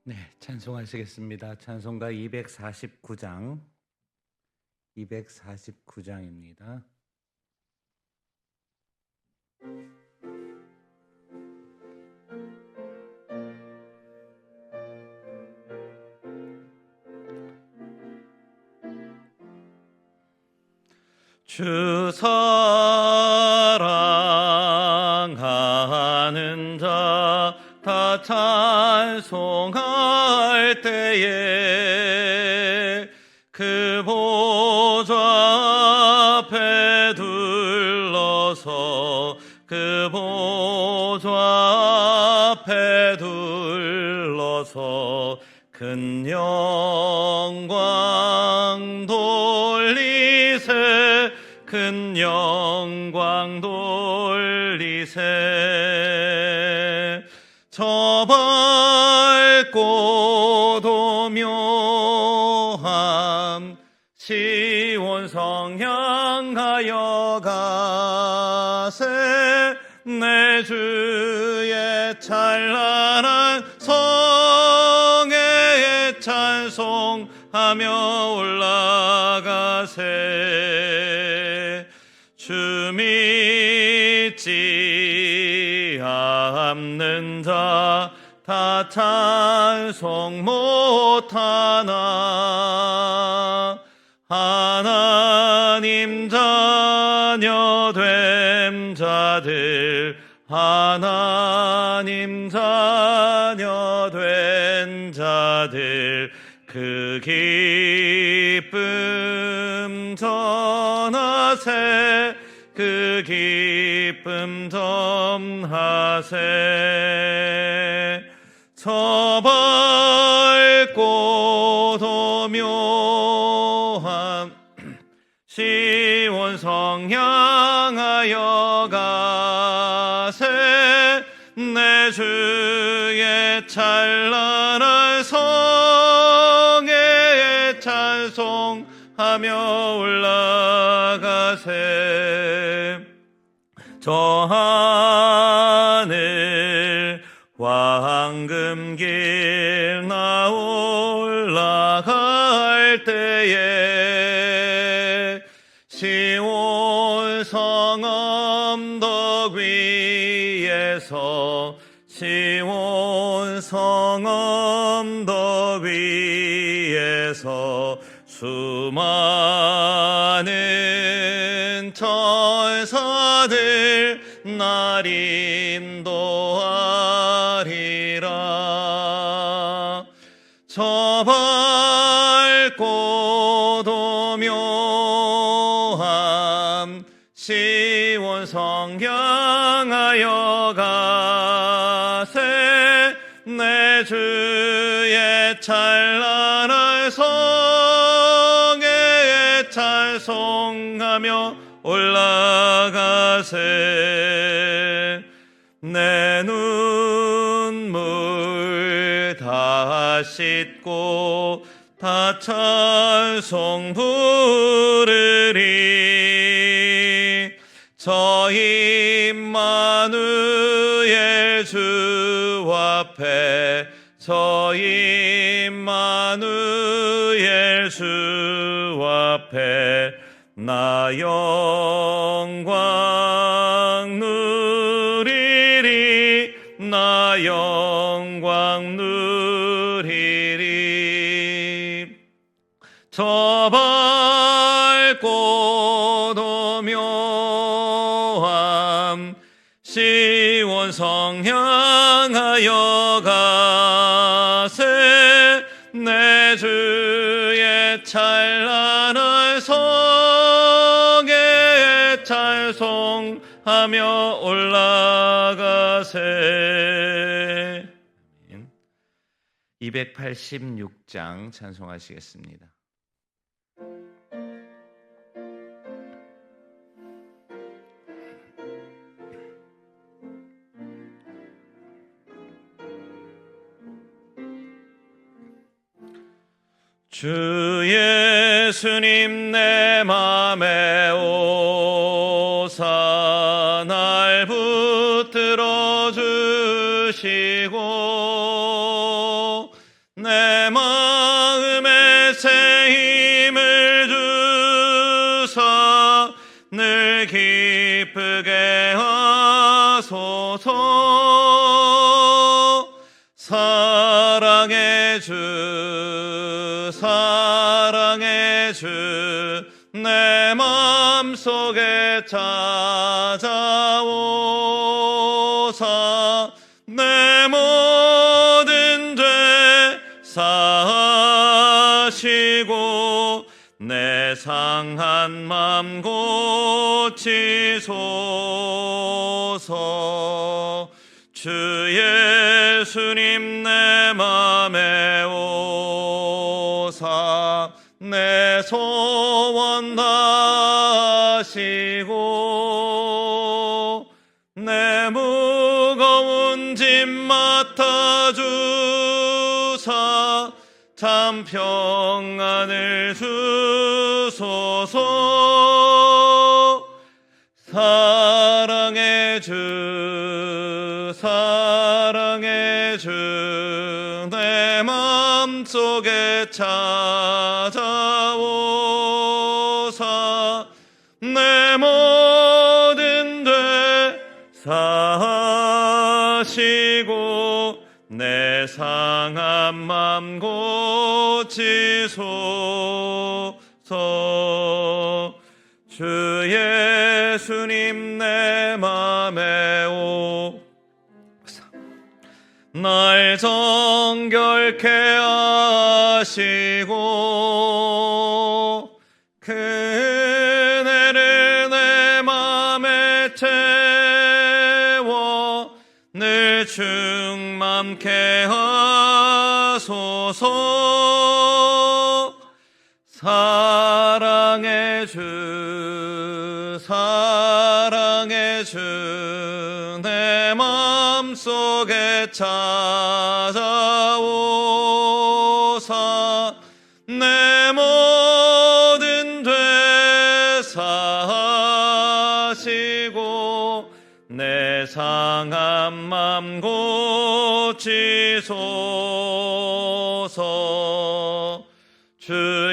네, 찬송하시겠습니다. 찬송가 249장입니다. 주 사랑하는 자 다 찬송할 때에 그 보좌 앞에 둘러서 그 보좌 앞에 둘러서 큰 영광 돌리세 큰 영광 돌리세 저 밝고 도묘한 시온성 향하여 가세 내 주의 찬란한 성에 찬송하며 올라가세 주 믿지 않는 자 다 찬송 못하나 하나님 자녀 됨 자들 하나님 자녀 된 자들 그 기쁨 전하세 그 기쁨 전하세 저 밝고 도묘한 시온성 향하여 가세 내 주의 찬란한 성에 찬송하며 올라가세 저 하늘 황금길 나 올라갈 때에 시온 성 언덕 위에서 시온 성 언덕 위에서 수많은 천사들 날 인도하리라 저 밝고 도묘한 시온성 향하여 가세 내 주의 찬란한 성에 찬송하며 올라가세 내 눈물 다 씻고 다 찬송 부르리 저 임마누엘 주 앞에 저 임마누엘 주 앞에 나 영광 누리리 나 영광 누리리 저 밝고 도묘한 시온성 향하여 가세 내 주의 찬란한 성에 찬송하며 올라가세 286장 찬송하시겠습니다. 주 예수님 내 맘에 오사 날 붙들어 주시고 하소서. 사랑의 주 사랑의 주 내 맘속에 찾아오사 내 모든 죄 사하시고 내 상한 맘 고치소서. 주 예수님 내 맘에 오사 내 소원 다하시고 내 무거운 짐 맡아주사 참 평안을 주소서. 사랑의 주 사랑의 주 내 맘속에 찾아오사 내 모든 죄 사하시고 내 상한 맘 고치소서. 주 예수님 내 맘에 오사 날 정결케 하시고 그 은혜를 내 맘에 채워 늘 충만케 하소서. 사랑의 주 사랑의 주 내 맘속에 찾아오사 내 모든 죄 사하시고 내 상한 맘 고치소서. 주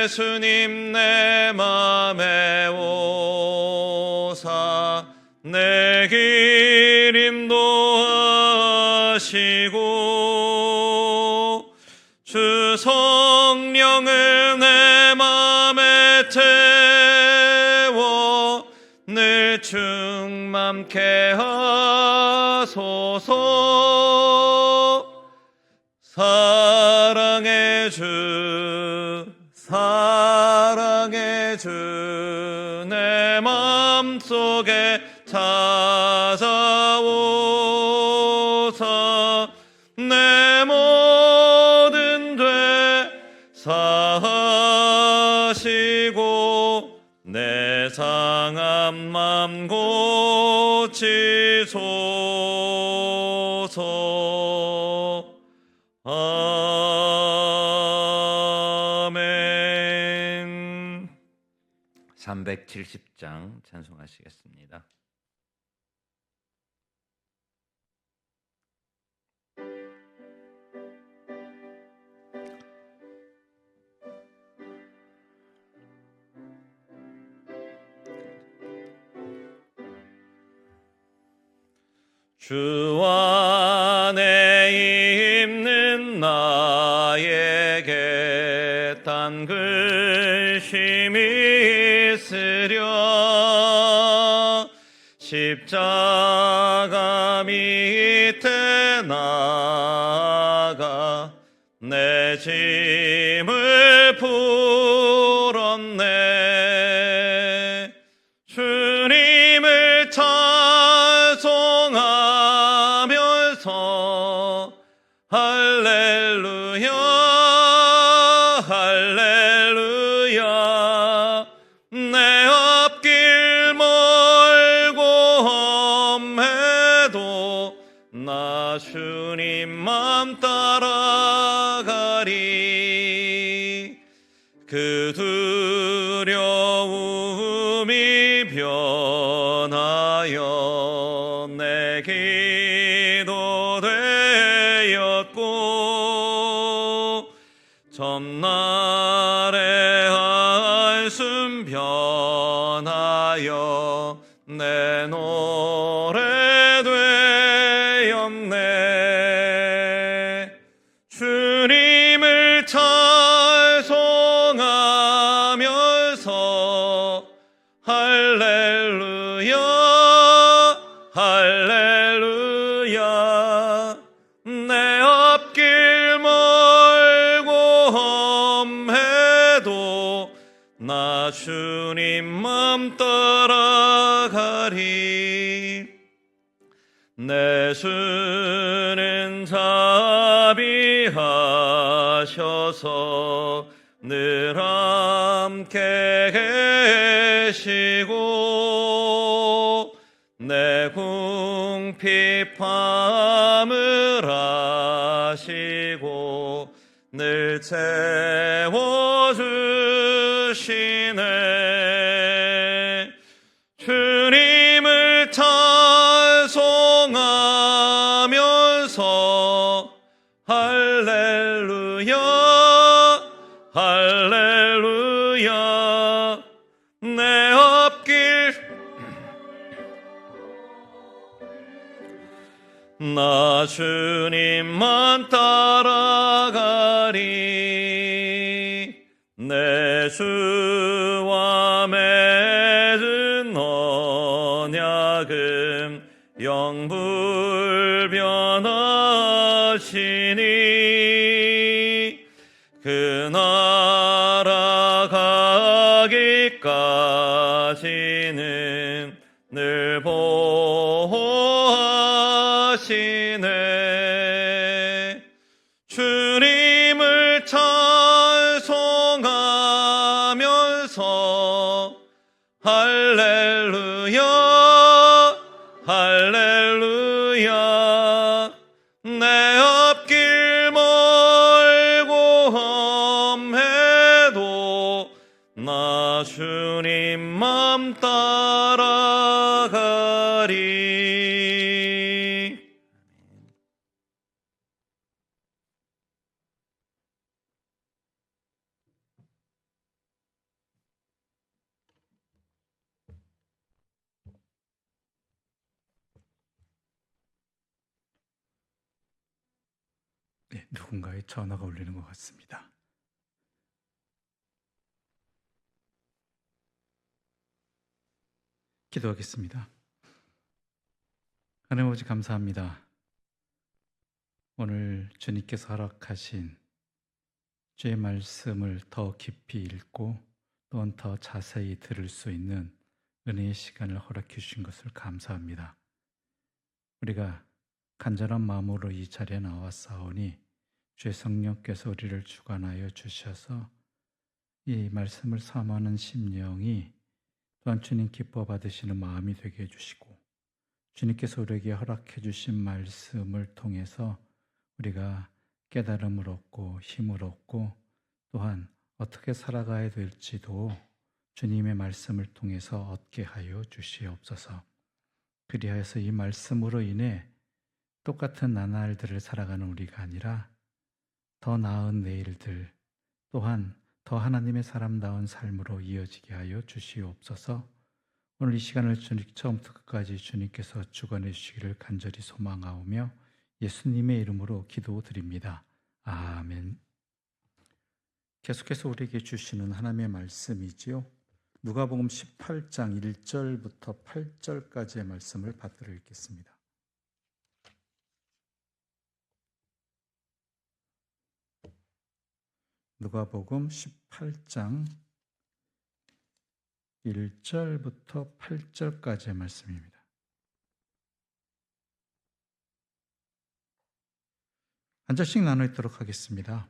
예수님 내 맘에 오사 내 길 인도하시고 주 성령을 내 맘에 채워 늘 충만케 하소서. 사랑의 주 사랑의 주 내 맘속에 찾아오사 내 모든 죄 사하시고 내 상한 맘 고치소서. 아멘. 370장 찬송하시겠습니다. 주 안에 있는 나에게 딴 글심이 있으랴. 십자가 밑에 나아가 내 짐을 풀었네. 주님을 찬송하면서 할렐루야 할렐루야. 내 앞길 멀고 험해도 나 주님만 따라가리. 그 두려움이 변하여 내 기도 되었고 전날의 한숨 변하여 내 노래 나 주님 맘 따라가리. 내 주는 자비하셔서 늘 함께 계시고 내 궁핍함을 아시고 늘 채워주시네. 주님을 찬송하면서 할렐루야 할렐루야. 내 앞길 나 주님만 따라가리. 내 주와 맺은 언약은 영불변하시니 그 나라 가기까지는 늘 보호하시네. 주님을 찬송하면서 할렐루야 할렐루야. 내 앞길 멀고 험해도 나 주님 맘 따라가리. 네, 누군가의 전화가 울리는 것 같습니다. 기도하겠습니다. 하나님 아버지 감사합니다. 오늘 주님께서 허락하신 주의 말씀을 더 깊이 읽고 또한 더 자세히 들을 수 있는 은혜의 시간을 허락해 주신 것을 감사합니다. 우리가 간절한 마음으로 이 자리에 나왔사오니 주의 성령께서 우리를 주관하여 주셔서 이 말씀을 사모하는 심령이 또한 주님 기뻐 받으시는 마음이 되게 해주시고 주님께서 우리에게 허락해 주신 말씀을 통해서 우리가 깨달음을 얻고 힘을 얻고 또한 어떻게 살아가야 될지도 주님의 말씀을 통해서 얻게 하여 주시옵소서. 그리하여서 이 말씀으로 인해 똑같은 나날들을 살아가는 우리가 아니라 더 나은 내일들 또한 더 하나님의 사람다운 삶으로 이어지게 하여 주시옵소서. 오늘 이 시간을 처음부터 끝까지 주님께서 주관해 주시기를 간절히 소망하오며 예수님의 이름으로 기도드립니다. 아멘. 계속해서 우리에게 주시는 하나님의 말씀이지요. 누가복음 18장 1절부터 8절까지의 말씀을 받들어 읽겠습니다. 누가복음 18장 1절부터 8절까지의 말씀입니다. 한 절씩 나눠 읽도록 하겠습니다.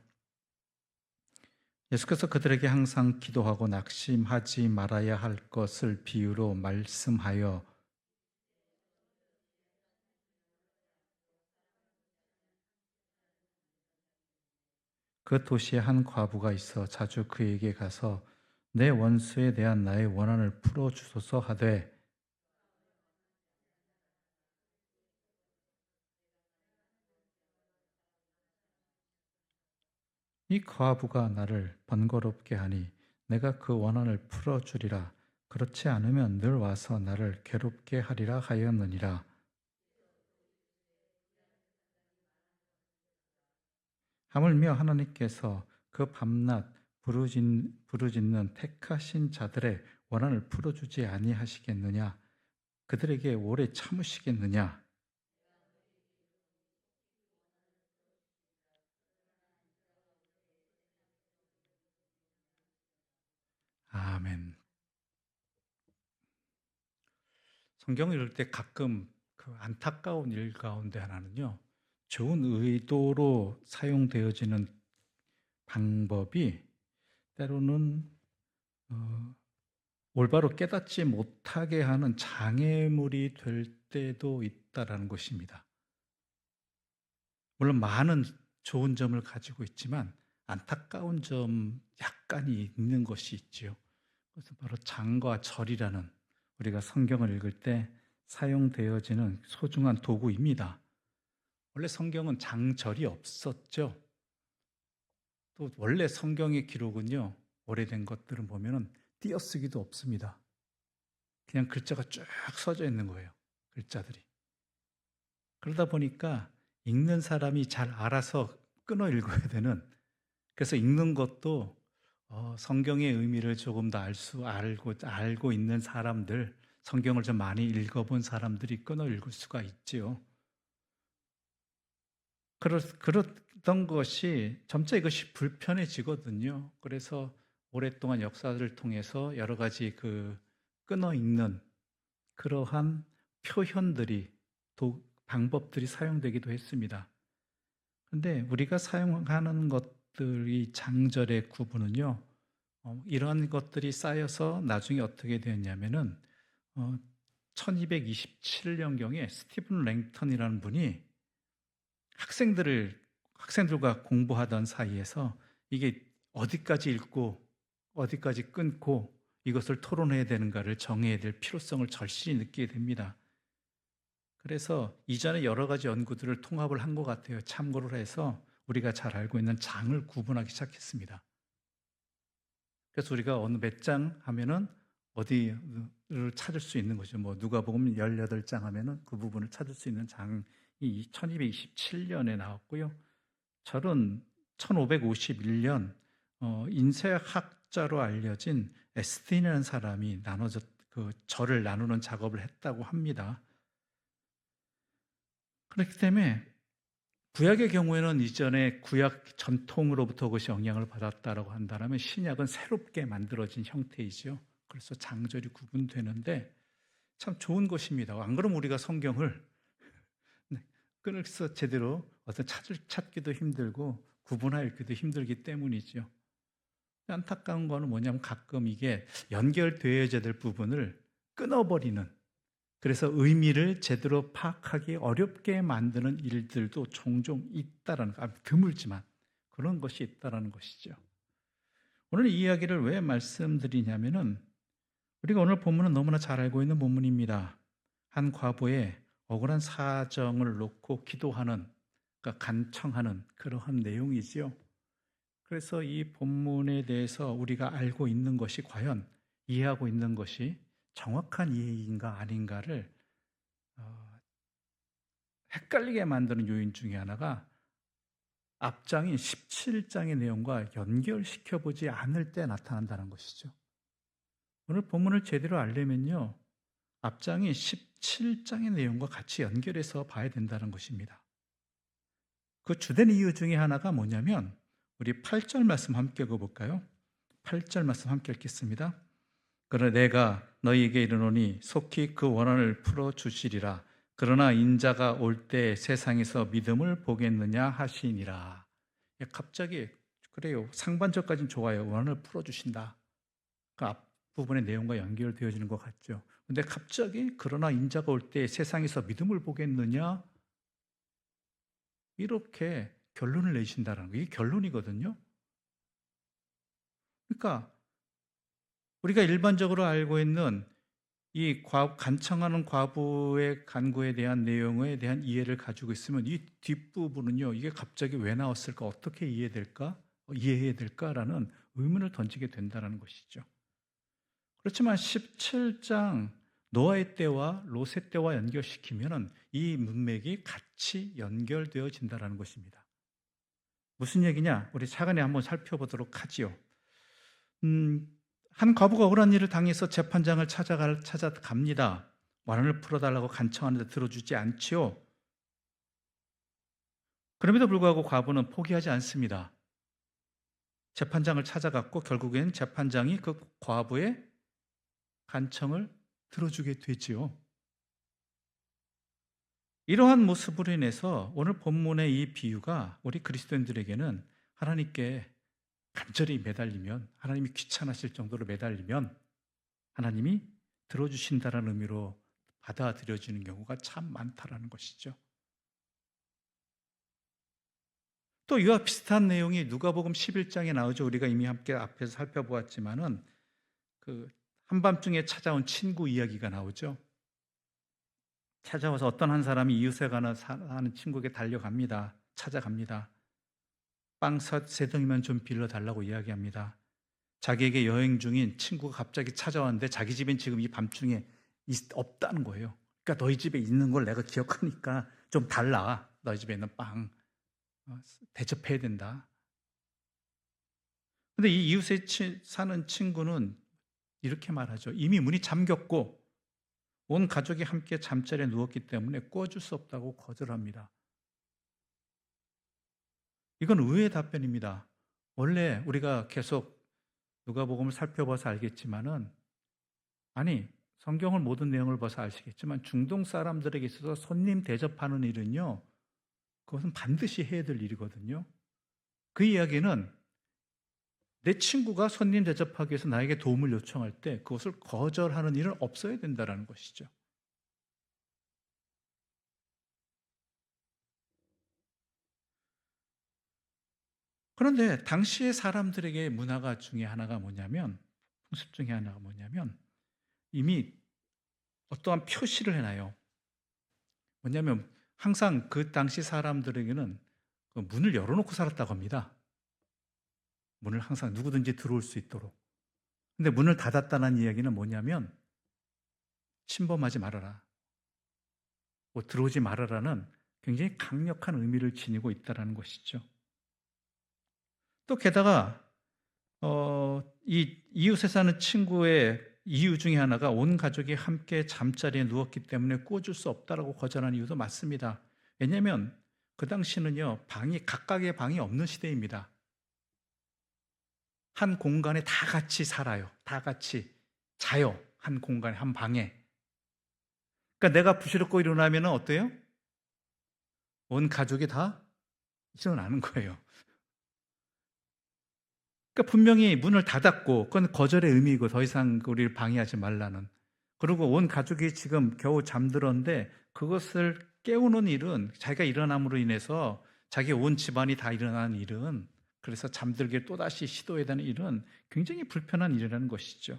예수께서 그들에게 항상 기도하고 낙심하지 말아야 할 것을 비유로 말씀하여 그 도시에 한 과부가 있어 자주 그에게 가서 내 원수에 대한 나의 원한을 풀어주소서 하되 이 과부가 나를 번거롭게 하니 내가 그 원한을 풀어주리라. 그렇지 않으면 늘 와서 나를 괴롭게 하리라 하였느니라. 하물며 하나님께서 그 밤낮 부르짖는 택하신 자들의 원한을 풀어주지 아니하시겠느냐? 그들에게 오래 참으시겠느냐? 아멘. 성경을 읽을 때 가끔 그 안타까운 일 가운데 하나는요, 좋은 의도로 사용되어지는 방법이 때로는 올바로 깨닫지 못하게 하는 장애물이 될 때도 있다라는 것입니다. 물론 많은 좋은 점을 가지고 있지만 안타까운 점 약간이 있는 것이 있지요. 그래서 바로 장과 절이라는 우리가 성경을 읽을 때 사용되어지는 소중한 도구입니다. 원래 성경은 장절이 없었죠. 또 원래 성경의 기록은요, 오래된 것들은 보면은 띄어쓰기도 없습니다. 그냥 글자가 쭉 써져 있는 거예요. 글자들이. 그러다 보니까 읽는 사람이 잘 알아서 끊어 읽어야 되는, 그래서 읽는 것도 성경의 의미를 조금 더 알고 있는 사람들, 성경을 좀 많이 읽어본 사람들이 끊어 읽을 수가 있지요. 그랬던 것이 점차 이것이 불편해지거든요. 그래서 오랫동안 역사를 통해서 여러 가지 끊어 읽는 그러한 표현들이, 방법들이 사용되기도 했습니다. 그런데 우리가 사용하는 것들이 장절의 구분은요, 이러한 것들이 쌓여서 나중에 어떻게 되었냐면은 1227년경에 스티븐 랭턴이라는 분이 학생들과 공부하던 사이에서 이게 어디까지 읽고 어디까지 끊고 이것을 토론해야 되는가를 정해야 될 필요성을 절실히 느끼게 됩니다. 그래서 이전에 여러 가지 연구들을 통합을 한 것 같아요. 참고를 해서 우리가 잘 알고 있는 장을 구분하기 시작했습니다. 그래서 우리가 어느 몇 장 하면은 어디를 찾을 수 있는 거죠. 뭐 누가복음 18장 하면은 그 부분을 찾을 수 있는 장이 1227년에 나왔고요. 절은 1551년 인쇄학자로 알려진 에스틴이라는 사람이 절을 나누는 작업을 했다고 합니다. 그렇기 때문에 구약의 경우에는 이전에 구약 전통으로부터 그것이 영향을 받았다라고 한다면 신약은 새롭게 만들어진 형태이죠. 그래서 장절이 구분되는데 참 좋은 것입니다. 안 그러면 우리가 성경을 끊어서 제대로 찾기도 힘들고 구분하여 읽기도 힘들기 때문이죠. 안타까운 거는 뭐냐면 가끔 이게 연결되어야 될 부분을 끊어버리는, 그래서 의미를 제대로 파악하기 어렵게 만드는 일들도 종종 있다라는 거, 드물지만 그런 것이 있다라는 것이죠. 오늘 이 이야기를 왜 말씀드리냐면은 우리가 오늘 본문은 너무나 잘 알고 있는 본문입니다. 한 과부의 억울한 사정을 놓고 기도하는, 그러니까 간청하는 그러한 내용이지요. 그래서 이 본문에 대해서 우리가 알고 있는 것이 과연 이해하고 있는 것이 정확한 이해인가 아닌가를 헷갈리게 만드는 요인 중에 하나가 앞장인 17장의 내용과 연결시켜 보지 않을 때 나타난다는 것이죠. 오늘 본문을 제대로 알려면요, 앞장이 17장의 내용과 같이 연결해서 봐야 된다는 것입니다. 그 주된 이유 중에 하나가 뭐냐면 우리 8절 말씀 함께 읽어볼까요? 8절 말씀 함께 읽겠습니다. 그러나 내가 너희에게 이르노니 속히 그 원한을 풀어주시리라. 그러나 인자가 올 때 세상에서 믿음을 보겠느냐 하시니라. 갑자기 그래요. 상반절까지는 좋아요. 원한을 풀어주신다. 그 앞부분의 내용과 연결되어지는 것 같죠. 근데 갑자기 그러나 인자가 올 때 세상에서 믿음을 보겠느냐? 이렇게 결론을 내신다는 거. 이게 결론이거든요. 그러니까 우리가 일반적으로 알고 있는 이 간청하는 과부의 간구에 대한 내용에 대한 이해를 가지고 있으면 이 뒷부분은요, 이게 갑자기 왜 나왔을까? 어떻게 이해해야 될까라는 의문을 던지게 된다는 것이죠. 그렇지만 17장 노아의 때와 롯의 때와 연결시키면 이 문맥이 같이 연결되어진다는 것입니다. 무슨 얘기냐? 우리 차근히 한번 살펴보도록 하지요. 한 과부가 억울한 일을 당해서 재판장을 찾아갑니다. 원한을 풀어달라고 간청하는데 들어주지 않지요. 그럼에도 불구하고 과부는 포기하지 않습니다. 재판장을 찾아갔고 결국엔 재판장이 그 과부의 간청을 들어주게 되지요. 이러한 모습으로 인해서 오늘 본문의 이 비유가 우리 그리스도인들에게는 하나님께 간절히 매달리면, 하나님이 귀찮으실 정도로 매달리면 하나님이 들어주신다는 의미로 받아들여지는 경우가 참 많다라는 것이죠. 또 이와 비슷한 내용이 누가복음 11장에 나오죠. 우리가 이미 함께 앞에서 살펴보았지만은 그 한밤중에 찾아온 친구 이야기가 나오죠. 찾아와서 어떤 한 사람이 이웃에 사는 친구에게 달려갑니다. 찾아갑니다. 빵 세 덩이만 좀 빌려달라고 이야기합니다. 자기에게 여행 중인 친구가 갑자기 찾아왔는데 자기 집엔 지금 이 밤중에 없다는 거예요. 그러니까 너희 집에 있는 걸 내가 기억하니까 좀 달라. 너희 집에 있는 빵 대접해야 된다. 근데 이 이웃에 사는 친구는 이렇게 말하죠. 이미 문이 잠겼고 온 가족이 함께 잠자리에 누웠기 때문에 구워줄 수 없다고 거절합니다. 이건 의외의 답변입니다. 원래 우리가 계속 누가복음을 살펴봐서 알겠지만은, 아니 성경을 모든 내용을 봐서 아시겠지만 중동 사람들에게 있어서 손님 대접하는 일은요, 그것은 반드시 해야 될 일이거든요. 그 이야기는 내 친구가 손님 대접하기 위해서 나에게 도움을 요청할 때 그것을 거절하는 일은 없어야 된다는 것이죠. 그런데 당시의 사람들에게 문화가 중에 하나가 뭐냐면, 풍습 중에 하나가 뭐냐면, 이미 어떠한 표시를 해놔요. 뭐냐면 항상 그 당시 사람들에게는 그 문을 열어놓고 살았다고 합니다. 문을 항상 누구든지 들어올 수 있도록. 근데 문을 닫았다는 이야기는 뭐냐면 침범하지 말아라, 뭐 들어오지 말아라는 굉장히 강력한 의미를 지니고 있다는 것이죠. 또 게다가 이 이웃에 사는 친구의 이유 중에 하나가 온 가족이 함께 잠자리에 누웠기 때문에 구워줄 수 없다라고 거절한 이유도 맞습니다. 왜냐하면 그 당시는요, 각각의 방이 없는 시대입니다. 한 공간에 다 같이 살아요. 다 같이 자요. 한 공간에, 한 방에. 그러니까 내가 부시럽고 일어나면 어때요? 온 가족이 다 일어나는 거예요. 그러니까 분명히 문을 닫았고, 그건 거절의 의미이고 더 이상 우리를 방해하지 말라는. 그리고 온 가족이 지금 겨우 잠들었는데 그것을 깨우는 일은, 자기가 일어남으로 인해서 자기 온 집안이 다 일어나는 일은, 그래서 잠들게 또다시 시도해야 되는 일은 굉장히 불편한 일이라는 것이죠.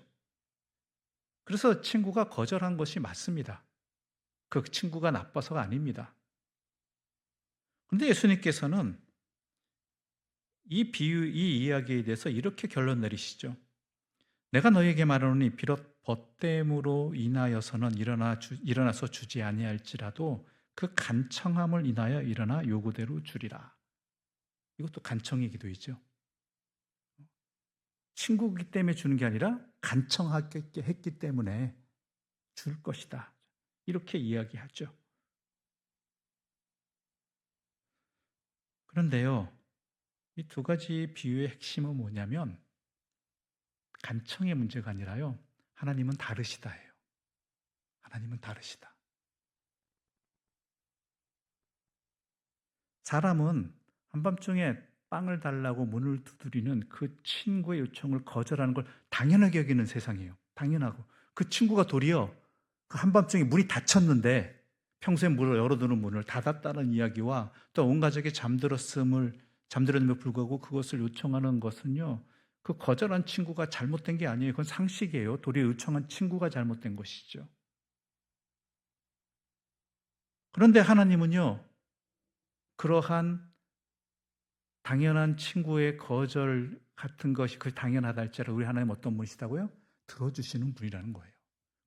그래서 친구가 거절한 것이 맞습니다. 그 친구가 나빠서가 아닙니다. 그런데 예수님께서는 이 이야기에 대해서 이렇게 결론 내리시죠. 내가 너희에게 말하노니 비록 벗됨으로 인하여서는 일어나서 주지 아니할지라도 그 간청함을 인하여 일어나 요구대로 주리라. 이것도 간청의 기도이죠. 친구이기 때문에 주는 게 아니라 간청했기 때문에 줄 것이다. 이렇게 이야기하죠. 그런데요, 이 두 가지 비유의 핵심은 뭐냐면 간청의 문제가 아니라요, 하나님은 다르시다예요. 하나님은 다르시다. 사람은 한밤중에 빵을 달라고 문을 두드리는 그 친구의 요청을 거절하는 걸 당연하게 여기는 세상이에요. 당연하고. 그 친구가 도리어 그 한밤중에 문이 닫혔는데 평소에 문을 열어두는 문을 닫았다는 이야기와 또 온 가족이 잠들었음에도 불구하고 그것을 요청하는 것은요, 그 거절한 친구가 잘못된 게 아니에요. 그건 상식이에요. 도리어 요청한 친구가 잘못된 것이죠. 그런데 하나님은요, 그러한 당연한 친구의 거절 같은 것이 그 당연하다 할지라도 우리 하나님 어떤 분이시다고요? 들어주시는 분이라는 거예요.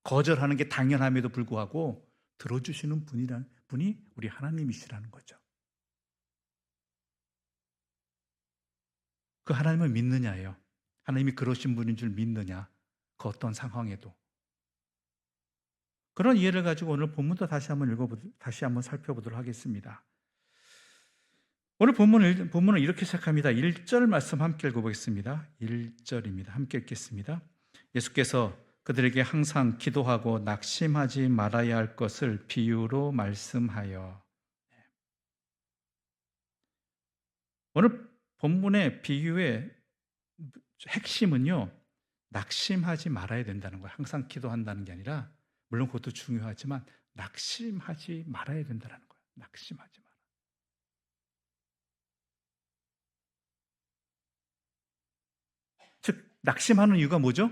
거절하는 게 당연함에도 불구하고 들어주시는 분이 우리 하나님이시라는 거죠. 그 하나님을 믿느냐예요. 하나님이 그러신 분인 줄 믿느냐, 그 어떤 상황에도. 그런 이해를 가지고 오늘 본문도 다시 한번 살펴보도록 하겠습니다. 오늘 본문은 이렇게 시작합니다. 1절 말씀 함께 읽어보겠습니다. 1절입니다. 함께 읽겠습니다. 예수께서 그들에게 항상 기도하고 낙심하지 말아야 할 것을 비유로 말씀하여. 오늘 본문의 비유의 핵심은요, 낙심하지 말아야 된다는 거예요. 항상 기도한다는 게 아니라, 물론 그것도 중요하지만 낙심하지 말아야 된다는 거예요. 낙심하지 마라. 즉 낙심하는 이유가 뭐죠?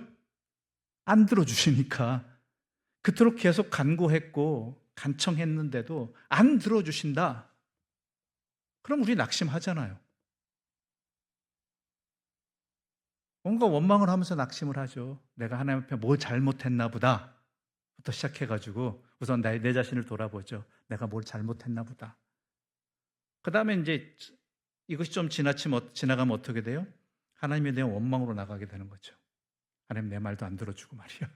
안 들어주시니까. 그토록 계속 간구했고 간청했는데도 안 들어주신다. 그럼 우리 낙심하잖아요. 뭔가 원망을 하면서 낙심을 하죠. 내가 하나님 앞에 뭘 잘못했나 보다 부터 시작해가지고 우선 내 자신을 돌아보죠. 내가 뭘 잘못했나 보다. 그 다음에 이제 이것이 좀 지나가면 어떻게 돼요? 하나님에 대한 원망으로 나가게 되는 거죠. 하나님 내 말도 안 들어주고 말이야.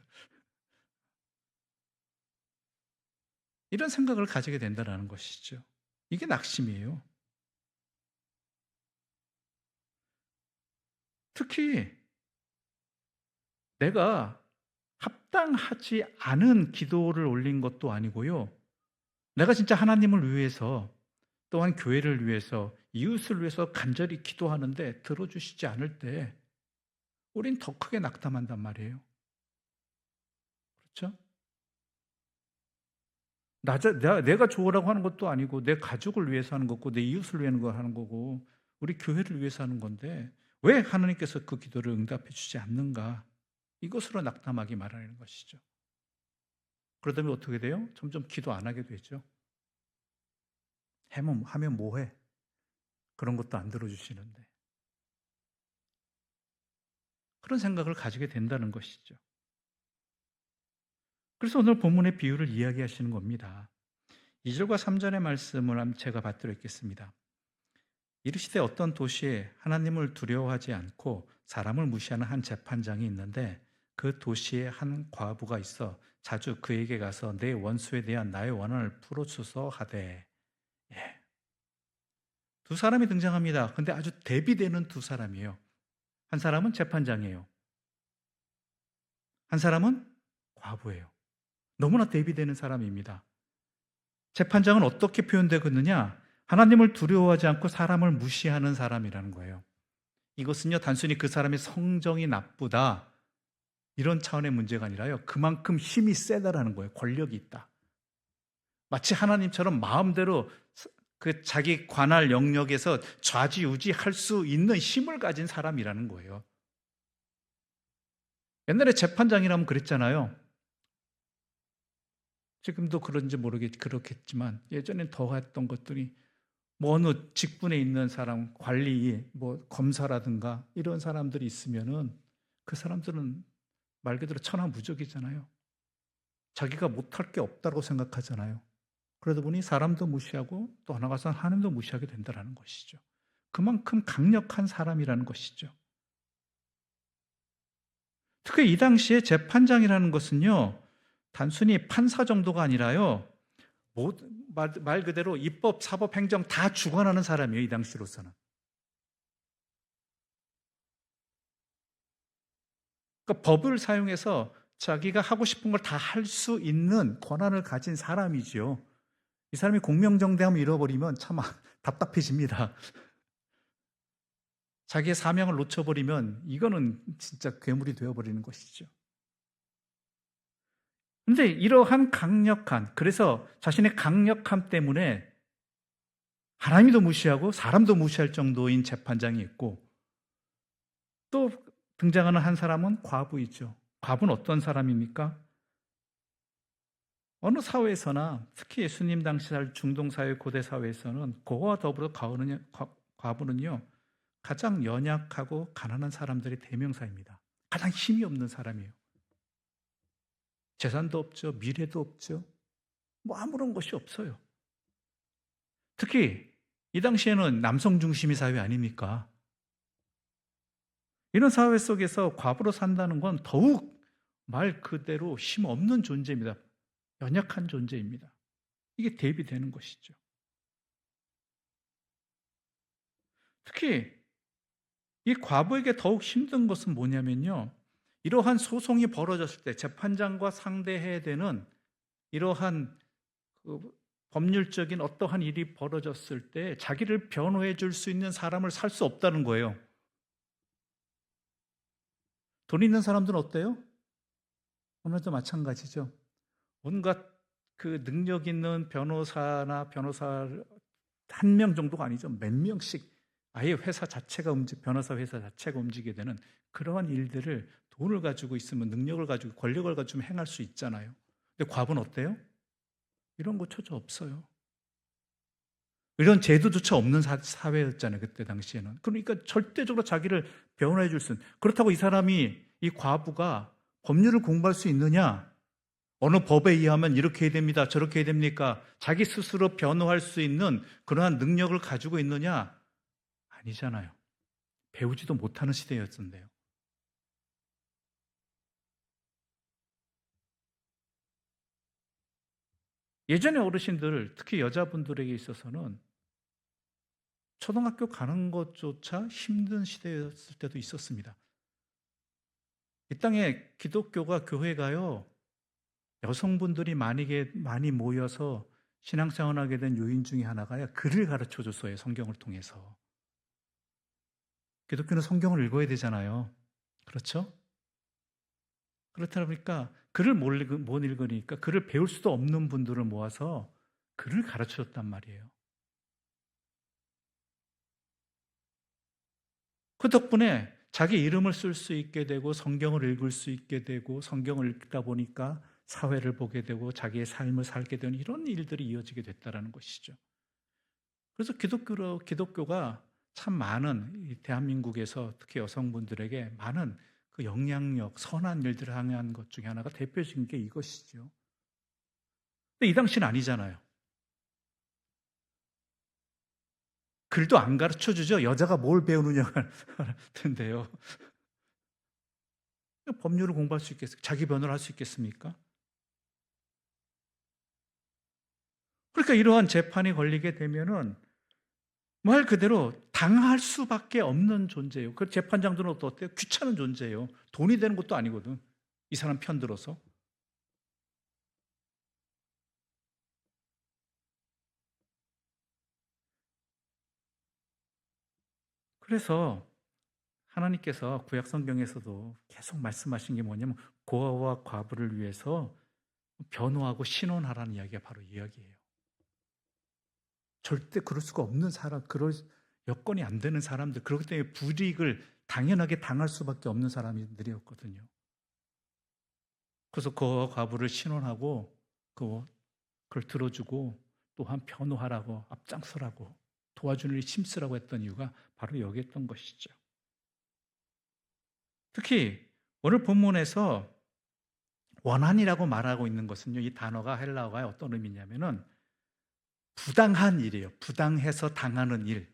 이런 생각을 가지게 된다는 것이죠. 이게 낙심이에요. 특히 내가 합당하지 않은 기도를 올린 것도 아니고요. 내가 진짜 하나님을 위해서 또한 교회를 위해서 이웃을 위해서 간절히 기도하는데 들어주시지 않을 때 우린 더 크게 낙담한단 말이에요. 그렇죠? 내가 좋으라고 하는 것도 아니고 내 가족을 위해서 하는 거고 내 이웃을 위해서 하는 거고 우리 교회를 위해서 하는 건데 왜 하나님께서 그 기도를 응답해 주지 않는가? 이것으로 낙담하기 마련인 것이죠. 그러다면 어떻게 돼요? 점점 기도 안 하게 되죠. 하면 뭐해? 그런 것도 안 들어주시는데. 그런 생각을 가지게 된다는 것이죠. 그래서 오늘 본문의 비유를 이야기하시는 겁니다. 2절과 3절의 말씀을 제가 받들어 읽겠습니다. 이르시되 어떤 도시에 하나님을 두려워하지 않고 사람을 무시하는 한 재판장이 있는데 그 도시에 한 과부가 있어 자주 그에게 가서 내 원수에 대한 나의 원한을 풀어주소 하되. 예. 두 사람이 등장합니다. 근데 아주 대비되는 두 사람이에요. 한 사람은 재판장이에요. 한 사람은 과부예요. 너무나 대비되는 사람입니다. 재판장은 어떻게 표현되겠느냐? 하나님을 두려워하지 않고 사람을 무시하는 사람이라는 거예요. 이것은요, 단순히 그 사람의 성정이 나쁘다 이런 차원의 문제가 아니라요, 그만큼 힘이 세다라는 거예요. 권력이 있다. 마치 하나님처럼 마음대로 그 자기 관할 영역에서 좌지우지할 수 있는 힘을 가진 사람이라는 거예요. 옛날에 재판장이라면 그랬잖아요. 지금도 그런지 그렇겠지만 예전엔 더 했던 것들이 어느 직분에 있는 사람, 관리, 검사라든가 이런 사람들이 있으면은 그 사람들은 말 그대로 천하무적이잖아요. 자기가 못할 게 없다고 생각하잖아요. 그러다 보니 사람도 무시하고 또 나아가서 하나님도 무시하게 된다는 것이죠. 그만큼 강력한 사람이라는 것이죠. 특히 이 당시에 재판장이라는 것은요, 단순히 판사 정도가 아니라요, 말 그대로 입법, 사법, 행정 다 주관하는 사람이에요. 이 당시로서는. 그러니까 법을 사용해서 자기가 하고 싶은 걸 다 할 수 있는 권한을 가진 사람이죠. 이 사람이 공명정대함을 잃어버리면 참 답답해집니다. 자기의 사명을 놓쳐버리면 이거는 진짜 괴물이 되어버리는 것이죠. 그런데 이러한 그래서 자신의 강력함 때문에 하나님도 무시하고 사람도 무시할 정도인 재판장이 있고, 또 등장하는 한 사람은 과부이죠. 과부는 어떤 사람입니까? 어느 사회에서나 특히 예수님 당시 중동사회 고대 사회에서는 그와 더불어 과부는요, 가장 연약하고 가난한 사람들의 대명사입니다. 가장 힘이 없는 사람이에요. 재산도 없죠. 미래도 없죠. 아무런 것이 없어요. 특히 이 당시에는 남성 중심의 사회 아닙니까? 이런 사회 속에서 과부로 산다는 건 더욱 말 그대로 힘없는 존재입니다. 연약한 존재입니다. 이게 대비되는 것이죠. 특히 이 과부에게 더욱 힘든 것은 뭐냐면요, 이러한 소송이 벌어졌을 때 재판장과 상대해야 되는 이러한 그 법률적인 어떠한 일이 벌어졌을 때 자기를 변호해 줄 수 있는 사람을 살 수 없다는 거예요. 돈 있는 사람들은 어때요? 오늘도 마찬가지죠. 온갖 그 능력 있는 변호사나 변호사 한 명 정도가 아니죠. 몇 명씩 아예 회사 자체가 변호사 회사 자체가 움직이게 되는 그러한 일들을 돈을 가지고 있으면 능력을 가지고 권력을 가지고 행할 수 있잖아요. 근데 과부는 어때요? 이런 거 초저 없어요. 이런 제도조차 없는 사회였잖아요. 그때 당시에는. 그러니까 절대적으로 자기를 변호해 줄 수 있는. 그렇다고 이 사람이 이 과부가 법률을 공부할 수 있느냐? 어느 법에 의하면 이렇게 해야 됩니다. 저렇게 해야 됩니까? 자기 스스로 변호할 수 있는 그러한 능력을 가지고 있느냐? 아니잖아요. 배우지도 못하는 시대였는데요. 예전에 어르신들, 특히 여자분들에게 있어서는 초등학교 가는 것조차 힘든 시대였을 때도 있었습니다. 이 땅에 기독교가 교회가요, 여성분들이 많이 모여서 신앙생활하게 된 요인 중에 하나가 글을 가르쳐 줬어요. 성경을 통해서. 기독교는 성경을 읽어야 되잖아요. 그렇죠? 그렇다 보니까 글을 못 읽으니까 글을 배울 수도 없는 분들을 모아서 글을 가르쳐 줬단 말이에요. 그 덕분에 자기 이름을 쓸 수 있게 되고 성경을 읽을 수 있게 되고 성경을 읽다 보니까 사회를 보게 되고 자기의 삶을 살게 되는 이런 일들이 이어지게 됐다는 것이죠. 그래서 기독교가 참 많은 대한민국에서 특히 여성분들에게 많은 그 영향력, 선한 일들을 향한 것 중에 하나가 대표적인 게 이것이죠. 근데 이 당시는 아니잖아요. 글도 안 가르쳐 주죠. 여자가 뭘 배우느냐가 텐데요. 법률을 공부할 수 있겠습니까? 자기 변호를 할 수 있겠습니까? 그러니까 이러한 재판이 걸리게 되면은 말 그대로 당할 수밖에 없는 존재예요. 그 재판장들은 또 어때요? 귀찮은 존재예요. 돈이 되는 것도 아니거든. 이 사람 편들어서. 그래서 하나님께서 구약 성경에서도 계속 말씀하신 게 뭐냐면 고아와 과부를 위해서 변호하고 신원하라는 이야기가 바로 이 이야기예요. 절대 그럴 수가 없는 사람, 그럴 여건이 안 되는 사람들, 그렇기 때문에 불이익을 당연하게 당할 수밖에 없는 사람들이었거든요. 그래서 고아와 과부를 신원하고 그걸 들어주고 또한 변호하라고 앞장서라고 도와주는 일에 힘쓰라고 했던 이유가 바로 여기였던 것이죠. 특히 오늘 본문에서 원한이라고 말하고 있는 것은요, 이 단어가 헬라어가 어떤 의미냐면은 부당한 일이에요. 부당해서 당하는 일.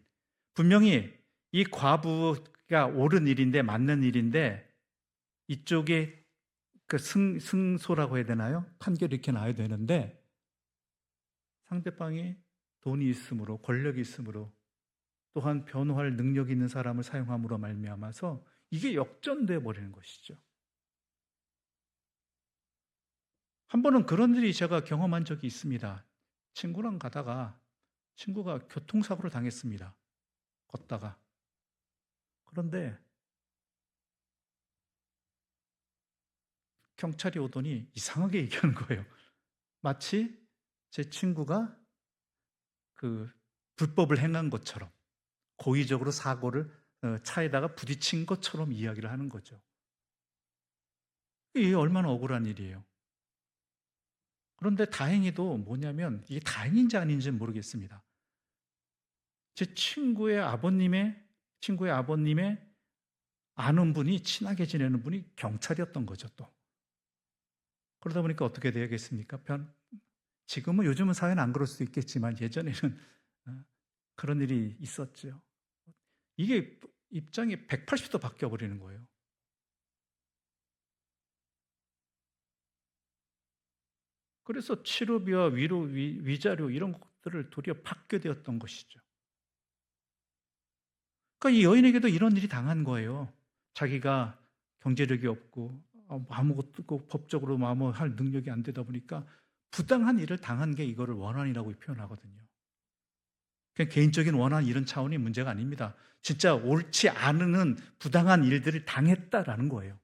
분명히 이 과부가 옳은 일인데 맞는 일인데 이쪽에 그 승소라고 해야 되나요? 판결이 이렇게 나야 되는데 상대방이 돈이 있으므로 권력이 있으므로 또한 변호할 능력이 있는 사람을 사용함으로 말미암아서 이게 역전돼 버리는 것이죠. 한 번은 그런 일이 제가 경험한 적이 있습니다. 친구랑 가다가 친구가 교통사고를 당했습니다. 걷다가. 그런데 경찰이 오더니 이상하게 얘기하는 거예요. 마치 제 친구가 그 불법을 행한 것처럼 고의적으로 사고를 차에다가 부딪힌 것처럼 이야기를 하는 거죠. 이게 얼마나 억울한 일이에요. 그런데 다행히도 뭐냐면 이게 다행인지 아닌지는 모르겠습니다. 제 친구의 아버님의 아는 분이 친하게 지내는 분이 경찰이었던 거죠 또. 그러다 보니까 어떻게 되겠습니까? 지금은 요즘은 사회는 안 그럴 수도 있겠지만 예전에는 그런 일이 있었죠. 이게 입장이 180도 바뀌어버리는 거예요. 그래서 치료비와 위자료 이런 것들을 도리어 받게 되었던 것이죠. 그러니까 이 여인에게도 이런 일이 당한 거예요. 자기가 경제력이 없고 아무것도 법적으로 뭐 할 능력이 안 되다 보니까 부당한 일을 당한 게 이거를 원한이라고 표현하거든요. 그냥 개인적인 원한 이런 차원이 문제가 아닙니다. 진짜 옳지 않은 부당한 일들을 당했다라는 거예요.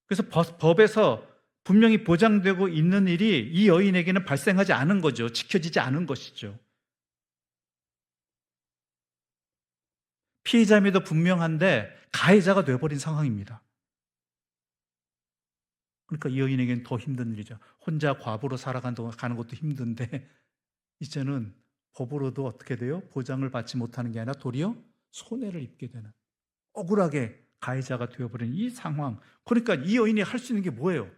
그래서 법에서 분명히 보장되고 있는 일이 이 여인에게는 발생하지 않은 거죠. 지켜지지 않은 것이죠. 피해자임에도 분명한데 가해자가 돼버린 상황입니다. 그러니까 이 여인에게는 더 힘든 일이죠. 혼자 과부로 살아가는 것도 힘든데 이제는 법으로도 어떻게 돼요? 보장을 받지 못하는 게 아니라 도리어 손해를 입게 되는, 억울하게 가해자가 되어버린 이 상황. 그러니까 이 여인이 할 수 있는 게 뭐예요?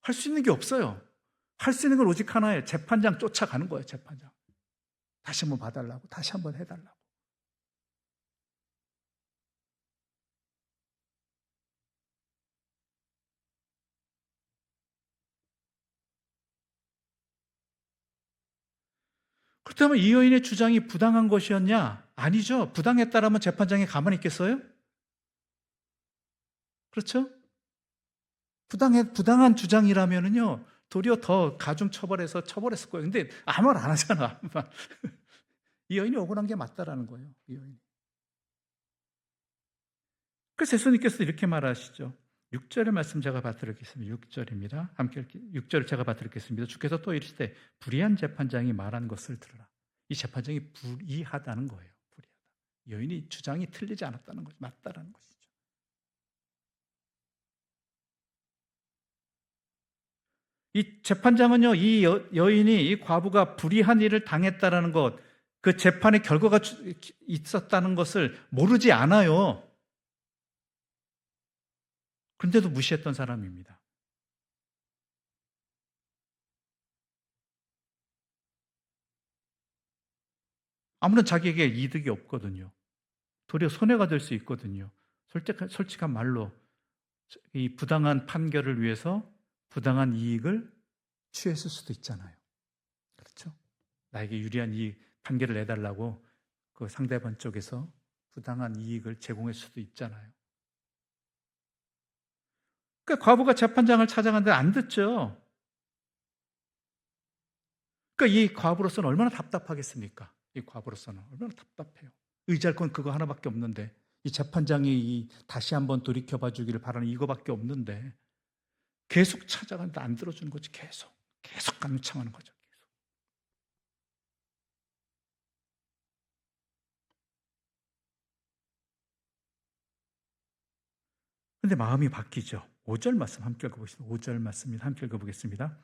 할 수 있는 게 없어요. 할 수 있는 건 오직 하나예요. 재판장 쫓아가는 거예요. 재판장. 다시 한번 봐달라고, 다시 한번 해달라고. 그렇다면 이 여인의 주장이 부당한 것이었냐? 아니죠. 부당했다라면 재판장이 가만히 있겠어요? 그렇죠? 부당한 주장이라면은요, 도리어 더 가중 처벌해서 처벌했을 거예요. 근데 아무 말 안 하잖아. 아무 말. 이 여인이 억울한 게 맞다라는 거예요. 이 여인이. 그래서 예수님께서 이렇게 말하시죠. 6절의 말씀 제가 받들었겠습니다. 6절입니다. 함께 6절을 제가 받들었겠습니다. 주께서 또 이르시되 불의한 재판장이 말한 것을 들으라. 이 재판장이 불의하다는 거예요. 불의하다. 여인이 주장이 틀리지 않았다는 거죠. 맞다라는 것이죠. 이 재판장은요, 이 여인이, 이 과부가 불의한 일을 당했다라는 것, 그 재판의 결과가 있었다는 것을 모르지 않아요. 그런데도 무시했던 사람입니다. 아무런 자기에게 이득이 없거든요. 도리어 손해가 될 수 있거든요. 솔직한 말로 이 부당한 판결을 위해서 부당한 이익을 취했을 수도 있잖아요. 그렇죠? 나에게 유리한 이 판결을 내달라고 그 상대방 쪽에서 부당한 이익을 제공했을 수도 있잖아요. 그러니까 과부가 재판장을 찾아갔는데 안 듣죠. 그러니까 이 과부로서는 얼마나 답답하겠습니까? 이 과부로서는 얼마나 답답해요. 의지할 건 그거 하나밖에 없는데, 이 재판장이 다시 한번 돌이켜봐 주기를 바라는 이거밖에 없는데 계속 찾아가는데 안 들어주는 거지. 계속 강청하는 거죠. 계속. 근데 마음이 바뀌죠. 5절 말씀 함께 읽어보겠습니다. 5절 말씀입니다. 함께 읽어보겠습니다.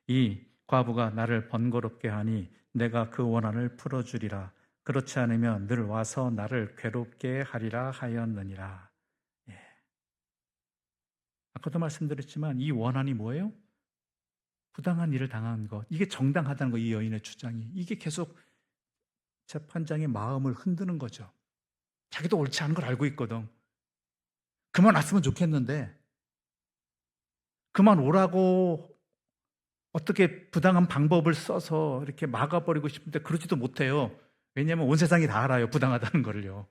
이 과부가 나를 번거롭게 하니 내가 그 원한을 풀어주리라. 그렇지 않으면 늘 와서 나를 괴롭게 하리라 하였느니라. 예. 아까도 말씀드렸지만 이 원한이 뭐예요? 부당한 일을 당한 것. 이게 정당하다는 거, 이 여인의 주장이. 이게 계속 재판장의 마음을 흔드는 거죠. 자기도 옳지 않은 걸 알고 있거든. 그만 왔으면 좋겠는데, 그만 오라고 어떻게 부당한 방법을 써서 이렇게 막아버리고 싶은데 그러지도 못해요. 왜냐하면 온 세상이 다 알아요. 부당하다는 거를요.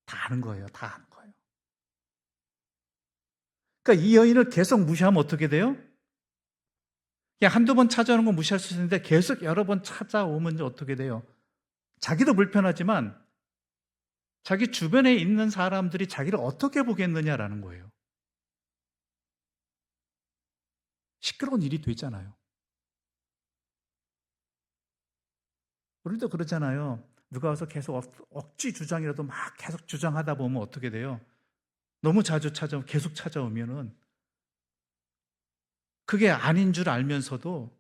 다 아는 거예요. 다 아는 거예요. 그러니까 이 여인을 계속 무시하면 어떻게 돼요? 그냥 한두 번 찾아오는 건 무시할 수 있는데 계속 여러 번 찾아오면 어떻게 돼요? 자기도 불편하지만 자기 주변에 있는 사람들이 자기를 어떻게 보겠느냐라는 거예요. 시끄러운 일이 되잖아요. 우리도 그러잖아요. 누가 와서 계속 억지 주장이라도 막 계속 주장하다 보면 어떻게 돼요? 너무 자주 계속 찾아오면은 그게 아닌 줄 알면서도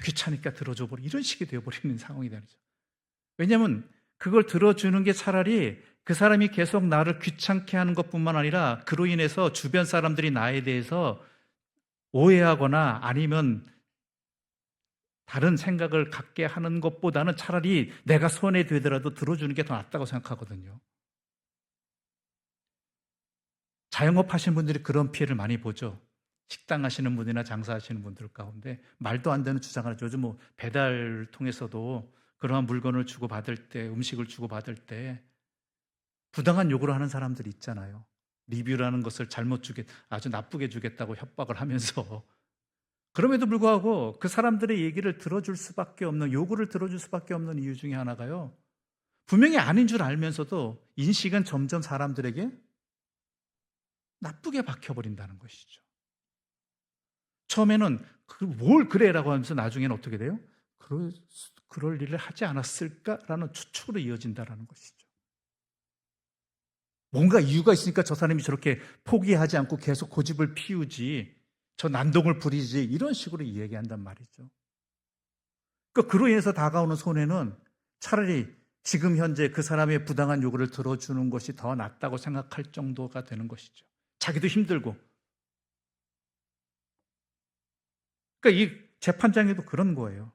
귀찮으니까 들어줘 버리 이런 식이 되어버리는 상황이 되죠. 왜냐하면 그걸 들어주는 게 차라리 그 사람이 계속 나를 귀찮게 하는 것뿐만 아니라 그로 인해서 주변 사람들이 나에 대해서 오해하거나 아니면 다른 생각을 갖게 하는 것보다는 차라리 내가 손해되더라도 들어주는 게 더 낫다고 생각하거든요. 자영업 하시는 분들이 그런 피해를 많이 보죠. 식당 하시는 분이나 장사하시는 분들 가운데 말도 안 되는 주장을 하죠. 요즘 뭐 배달 통해서도 그러한 물건을 주고받을 때, 음식을 주고받을 때 부당한 요구를 하는 사람들이 있잖아요. 리뷰라는 것을 아주 나쁘게 주겠다고 협박을 하면서 그럼에도 불구하고 그 사람들의 얘기를 들어줄 수밖에 없는, 요구를 들어줄 수밖에 없는 이유 중에 하나가요, 분명히 아닌 줄 알면서도 인식은 점점 사람들에게 나쁘게 박혀버린다는 것이죠. 처음에는 뭘 그래라고 하면서 나중에는 어떻게 돼요? 그럴 일을 하지 않았을까라는 추측으로 이어진다는 것이죠. 뭔가 이유가 있으니까 저 사람이 저렇게 포기하지 않고 계속 고집을 피우지, 저 난동을 부리지, 이런 식으로 이야기한단 말이죠. 그러니까 그로 인해서 다가오는 손해는 차라리 지금 현재 그 사람의 부당한 요구를 들어주는 것이 더 낫다고 생각할 정도가 되는 것이죠. 자기도 힘들고. 그러니까 이 재판장에도 그런 거예요.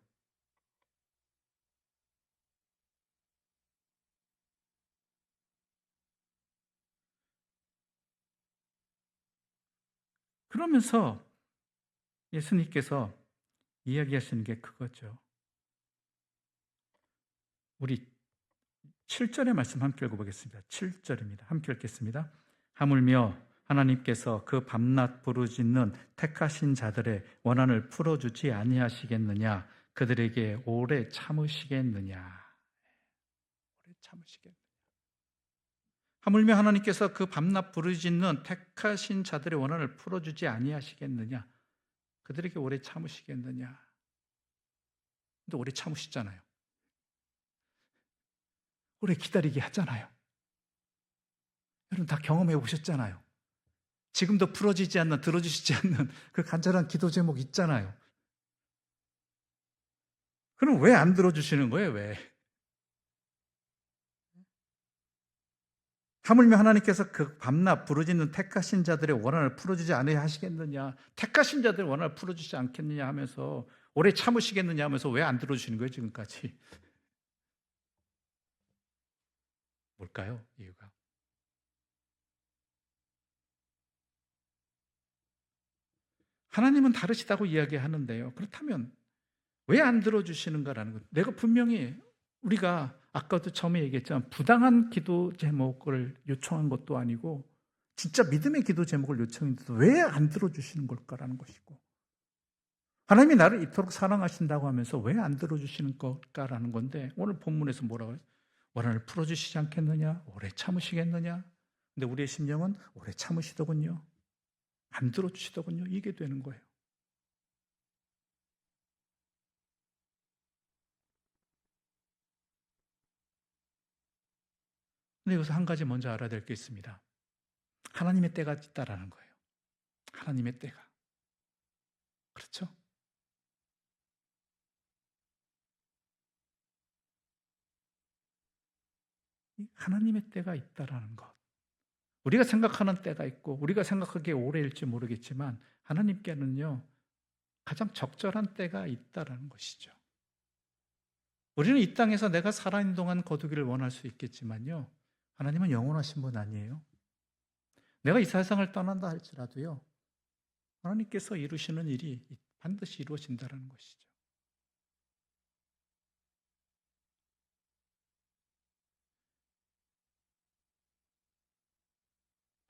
그러면서 예수님께서 이야기하시는 게 그거죠. 우리 7절의 말씀 함께 읽어보겠습니다. 7절입니다. 함께 읽겠습니다. 하물며 하나님께서 그 밤낮 부르짖는 택하신 자들의 원한을 풀어주지 아니하시겠느냐? 그들에게 오래 참으시겠느냐? 오래 참으시겠느냐? 하물며 하나님께서 그 밤낮 부르짖는 택하신 자들의 원한을 풀어주지 아니하시겠느냐? 그들에게 오래 참으시겠느냐? 근데 오래 참으시잖아요. 오래 기다리게 하잖아요. 여러분 다 경험해 보셨잖아요. 지금도 풀어지지 않는, 들어주시지 않는 그 간절한 기도 제목 있잖아요. 그럼 왜 안 들어주시는 거예요? 왜? 하물며 하나님께서 그 밤낮 부르짖는 택하신 자들의 원한을 풀어주지 않으려 하시겠느냐? 택하신 자들의 원한을 풀어주지 않겠느냐 하면서 오래 참으시겠느냐 하면서 왜 안 들어주시는 거예요? 지금까지. 뭘까요? 이유가. 하나님은 다르시다고 이야기하는데요. 그렇다면 왜 안 들어주시는가라는 것. 내가 분명히 우리가 아까도 처음에 얘기했지만 부당한 기도 제목을 요청한 것도 아니고 진짜 믿음의 기도 제목을 요청했는데 왜 안 들어주시는 걸까라는 것이고, 하나님이 나를 이토록 사랑하신다고 하면서 왜 안 들어주시는 걸까라는 건데, 오늘 본문에서 뭐라고 해요? 원한을 풀어주시지 않겠느냐? 오래 참으시겠느냐? 근데 우리의 심령은 오래 참으시더군요. 안 들어주시더군요. 이게 되는 거예요. 근데 여기서 한 가지 먼저 알아야 될 게 있습니다. 하나님의 때가 있다라는 거예요. 하나님의 때가. 그렇죠? 하나님의 때가 있다라는 것. 우리가 생각하는 때가 있고 우리가 생각하기에 오래일지 모르겠지만 하나님께는요, 가장 적절한 때가 있다라는 것이죠. 우리는 이 땅에서 내가 살아있는 동안 거두기를 원할 수 있겠지만요, 하나님은 영원하신 분 아니에요. 내가 이 세상을 떠난다 할지라도요, 하나님께서 이루시는 일이 반드시 이루어진다는 것이죠.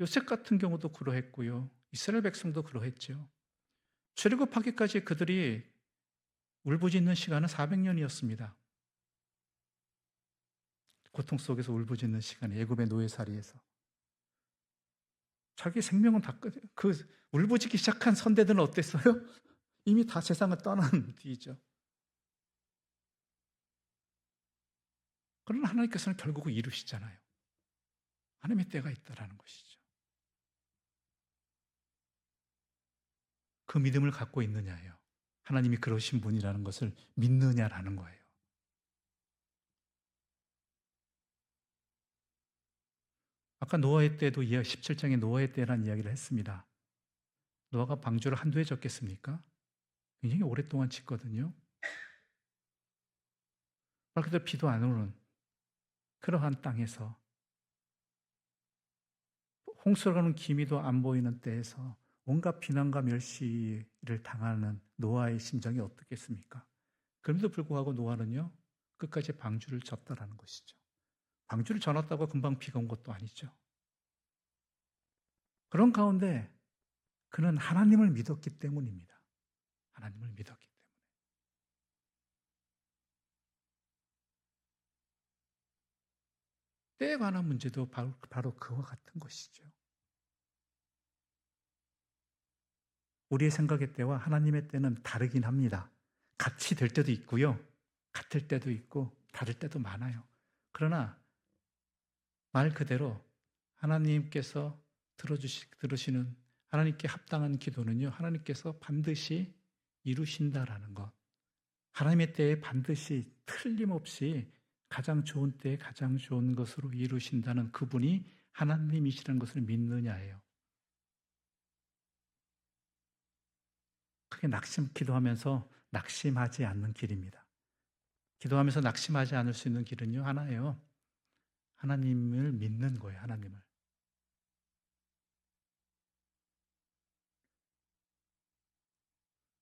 요셉 같은 경우도 그러했고요. 이스라엘 백성도 그러했죠. 출애굽하기까지 그들이 울부짖는 시간은 400년이었습니다. 고통 속에서 울부짖는 시간에, 애굽의 노예살이에서. 자기 생명은 다 그 울부짖기 시작한 선대들은 어땠어요? 이미 다 세상을 떠난 뒤죠. 그러나 하나님께서는 결국은 이루시잖아요. 하나님의 때가 있다라는 것이죠. 그 믿음을 갖고 있느냐예요. 하나님이 그러신 분이라는 것을 믿느냐라는 거예요. 아까 노아의 때도 17장에 노아의 때라는 이야기를 했습니다. 노아가 방주를 한두 해 졌겠습니까? 굉장히 오랫동안 짓거든요. 말 그대로 비도 안 오는 그러한 땅에서, 홍수라는 기미도 안 보이는 때에서 온갖 비난과 멸시를 당하는 노아의 심정이 어떻겠습니까? 그럼에도 불구하고 노아는요, 끝까지 방주를 졌다라는 것이죠. 방주를 져놨다고 금방 비가 온 것도 아니죠. 그런 가운데 그는 하나님을 믿었기 때문입니다. 하나님을 믿었기 때문에. 때에 관한 문제도 바로 그와 같은 것이죠. 우리의 생각의 때와 하나님의 때는 다르긴 합니다. 같이 될 때도 있고요. 같을 때도 있고 다를 때도 많아요. 그러나 말 그대로 하나님께서 들으시는 하나님께 합당한 기도는요, 하나님께서 반드시 이루신다라는 것. 하나님의 때에 반드시 틀림없이 가장 좋은 때에 가장 좋은 것으로 이루신다는 그분이 하나님이시라는 것을 믿느냐예요. 그게 기도하면서 낙심하지 않는 길입니다. 기도하면서 낙심하지 않을 수 있는 길은요, 하나예요. 하나님을 믿는 거예요, 하나님을.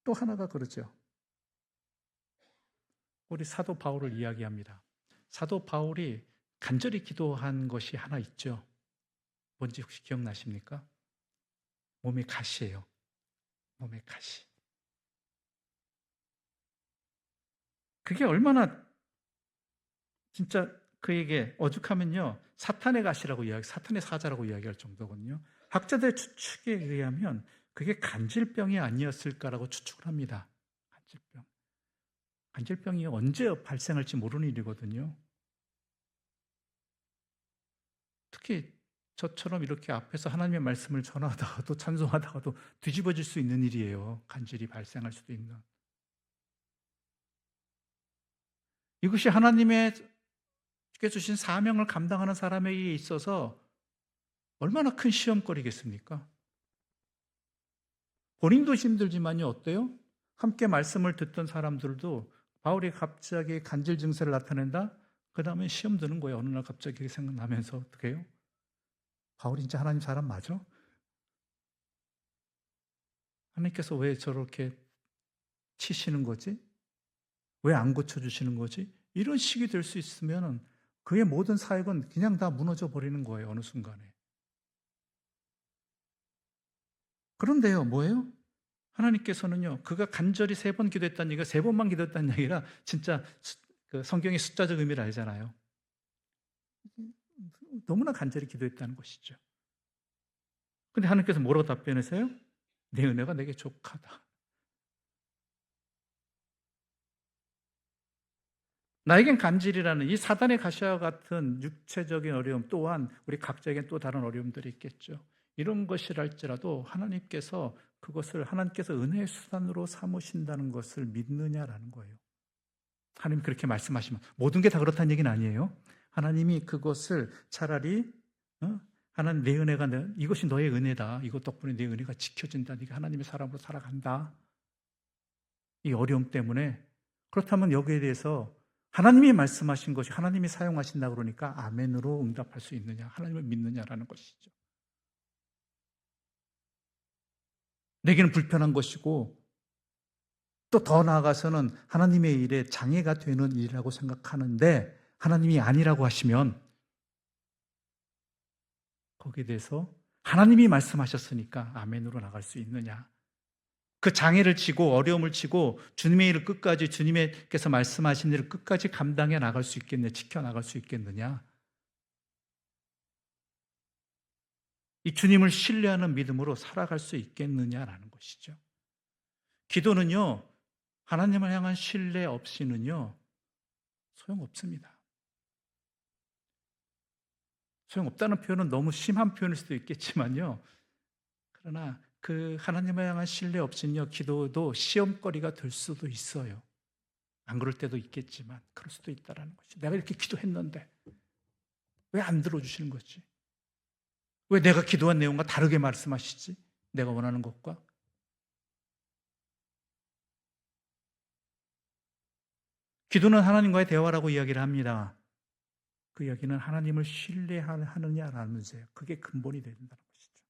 또 하나가 그러죠. 우리 사도 바울을 이야기합니다. 사도 바울이 간절히 기도한 것이 하나 있죠. 뭔지 혹시 기억나십니까? 몸에 가시예요. 몸에 가시. 그게 얼마나 진짜 그에게 오죽하면요, 사탄의 가시라고 사탄의 사자라고 이야기할 정도거든요. 학자들의 추측에 의하면 그게 간질병이 아니었을까라고 추측을 합니다. 간질병. 간질병이 언제 발생할지 모르는 일이거든요. 특히 저처럼 이렇게 앞에서 하나님의 말씀을 전하다가도 찬송하다가도 뒤집어질 수 있는 일이에요. 간질이 발생할 수도 있는. 이것이 하나님께 주신 사명을 감당하는 사람에게 있어서 얼마나 큰 시험거리겠습니까? 본인도 힘들지만요, 어때요? 함께 말씀을 듣던 사람들도 바울이 갑자기 간질 증세를 나타낸다? 그 다음에 시험 드는 거예요. 어느 날 갑자기 생각나면서 어떻게 해요? 바울이 진짜 하나님 사람 맞아? 하나님께서 왜 저렇게 치시는 거지? 왜 안 고쳐주시는 거지? 이런 식이 될 수 있으면 그의 모든 사역은 그냥 다 무너져 버리는 거예요. 어느 순간에. 그런데요, 뭐예요? 하나님께서는요, 그가 간절히 3번 기도했다는 얘기가 3번만 기도했다는 얘기라 진짜 그 성경의 숫자적 의미를 알잖아요. 너무나 간절히 기도했다는 것이죠. 근데 하나님께서 뭐라고 답변하세요? 내 은혜가 내게 족하다. 나에겐 간질이라는 이 사단의 가시와 같은 육체적인 어려움 또한 우리 각자에겐 또 다른 어려움들이 있겠죠. 이런 것이랄지라도 하나님께서 그것을 하나님께서 은혜의 수단으로 삼으신다는 것을 믿느냐라는 거예요. 하나님 그렇게 말씀하시면 모든 게 다 그렇다는 얘기는 아니에요. 하나님이 그것을 차라리 하나님 내 은혜가 이것이 너의 은혜다. 이것 덕분에 내 은혜가 지켜진다. 네가 하나님의 사람으로 살아간다. 이 어려움 때문에 그렇다면 여기에 대해서 하나님이 말씀하신 것이 하나님이 사용하신다 그러니까 아멘으로 응답할 수 있느냐, 하나님을 믿느냐라는 것이죠. 내게는 불편한 것이고 또 더 나아가서는 하나님의 일에 장애가 되는 일이라고 생각하는데 하나님이 아니라고 하시면 거기에 대해서 하나님이 말씀하셨으니까 아멘으로 나갈 수 있느냐. 그 장애를 치고 어려움을 치고 주님의 일을 끝까지 주님께서 말씀하신 일을 끝까지 감당해 나갈 수 있겠느냐, 지켜나갈 수 있겠느냐. 이 주님을 신뢰하는 믿음으로 살아갈 수 있겠느냐라는 것이죠. 기도는요, 하나님을 향한 신뢰 없이는요, 소용없습니다. 소용없다는 표현은 너무 심한 표현일 수도 있겠지만요. 그러나 그 하나님을 향한 신뢰 없이는요, 기도도 시험거리가 될 수도 있어요. 안 그럴 때도 있겠지만 그럴 수도 있다는 것이. 내가 이렇게 기도했는데 왜 안 들어주시는 거지? 왜 내가 기도한 내용과 다르게 말씀하시지? 내가 원하는 것과. 기도는 하나님과의 대화라고 이야기를 합니다. 그 이야기는 하나님을 신뢰하느냐라는 문제예요. 그게 근본이 된다는 것이죠.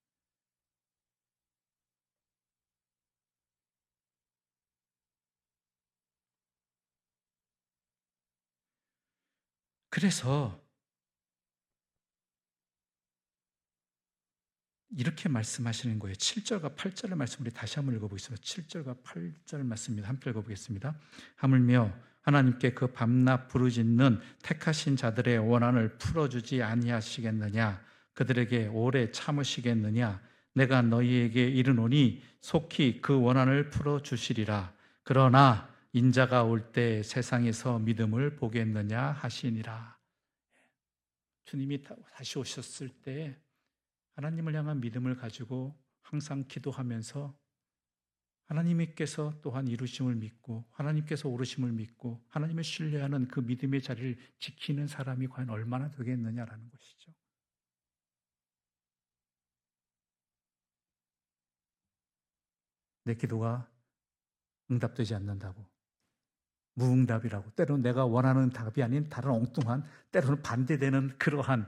그래서 이렇게 말씀하시는 거예요. 7절과 8절의 말씀 우리 다시 한번 읽어보겠습니다. 7절과 8절 말씀입니다. 함께 읽어보겠습니다. 하물며 하나님께 그 밤낮 부르짖는 택하신 자들의 원한을 풀어주지 아니하시겠느냐? 그들에게 오래 참으시겠느냐? 내가 너희에게 이르노니 속히 그 원한을 풀어주시리라. 그러나 인자가 올 때 세상에서 믿음을 보겠느냐 하시니라. 주님이 다시 오셨을 때 하나님을 향한 믿음을 가지고 항상 기도하면서 하나님께서 또한 이루심을 믿고 하나님께서 오르심을 믿고 하나님을 신뢰하는 그 믿음의 자리를 지키는 사람이 과연 얼마나 되겠느냐라는 것이죠. 내 기도가 응답되지 않는다고, 무응답이라고, 때로는 내가 원하는 답이 아닌 다른 엉뚱한, 때로는 반대되는 그러한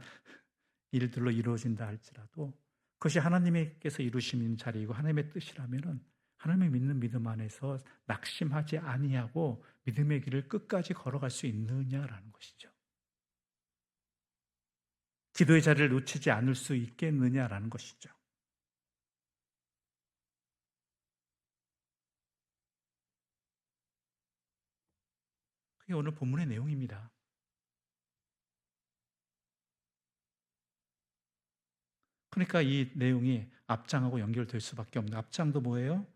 일들로 이루어진다 할지라도 그것이 하나님께서 이루시는 자리이고 하나님의 뜻이라면은 하나님을 믿는 믿음 안에서 낙심하지 아니하고 믿음의 길을 끝까지 걸어갈 수 있느냐라는 것이죠. 기도의 자리를 놓치지 않을 수 있겠느냐라는 것이죠. 그게 오늘 본문의 내용입니다. 그러니까 이 내용이 앞장하고 연결될 수밖에 없는, 앞장도 뭐예요?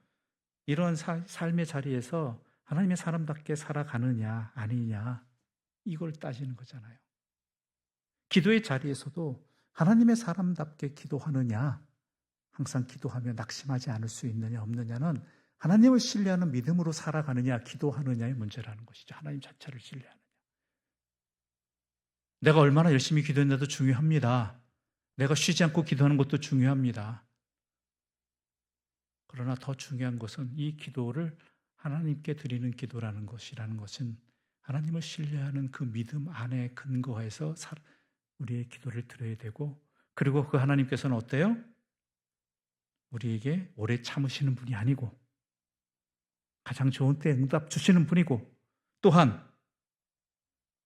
이런 삶의 자리에서 하나님의 사람답게 살아가느냐 아니냐 이걸 따지는 거잖아요. 기도의 자리에서도 하나님의 사람답게 기도하느냐, 항상 기도하며 낙심하지 않을 수 있느냐 없느냐는 하나님을 신뢰하는 믿음으로 살아가느냐 기도하느냐의 문제라는 것이죠. 하나님 자체를 신뢰하느냐. 내가 얼마나 열심히 기도했는데도 중요합니다. 내가 쉬지 않고 기도하는 것도 중요합니다. 그러나 더 중요한 것은 이 기도를 하나님께 드리는 기도라는 것은 하나님을 신뢰하는 그 믿음 안에 근거해서 우리의 기도를 드려야 되고, 그리고 그 하나님께서는 어때요? 우리에게 오래 참으시는 분이 아니고 가장 좋은 때에 응답 주시는 분이고, 또한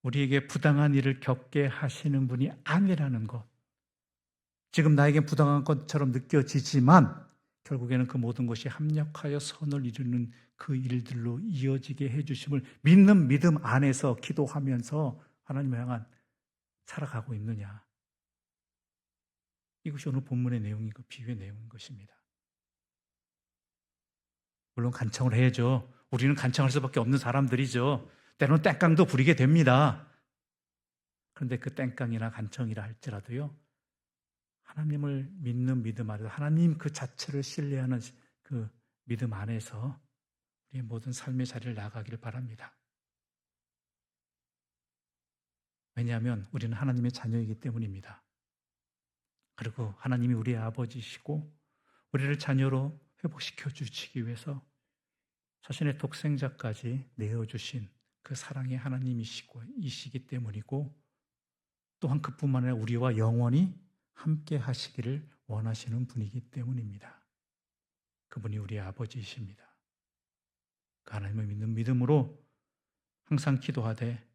우리에게 부당한 일을 겪게 하시는 분이 아니라는 것. 지금 나에겐 부당한 것처럼 느껴지지만 결국에는 그 모든 것이 합력하여 선을 이루는 그 일들로 이어지게 해주심을 믿는 믿음 안에서 기도하면서 하나님을 향한 살아가고 있느냐. 이것이 오늘 본문의 내용이고 비유의 내용인 것입니다. 물론 간청을 해야죠. 우리는 간청할 수밖에 없는 사람들이죠. 때로는 땡깡도 부리게 됩니다. 그런데 그 땡깡이나 간청이라 할지라도요, 하나님을 믿는 믿음 안에서 하나님 그 자체를 신뢰하는 그 믿음 안에서 우리의 모든 삶의 자리를 나아가기를 바랍니다. 왜냐하면 우리는 하나님의 자녀이기 때문입니다. 그리고 하나님이 우리의 아버지시고 우리를 자녀로 회복시켜 주시기 위해서 자신의 독생자까지 내어주신 그 사랑의 하나님이시기 때문이고, 또한 그뿐만 아니라 우리와 영원히 함께 하시기를 원하시는 분이기 때문입니다. 그분이 우리의 아버지이십니다. 그 하나님을 믿는 믿음으로 항상 기도하되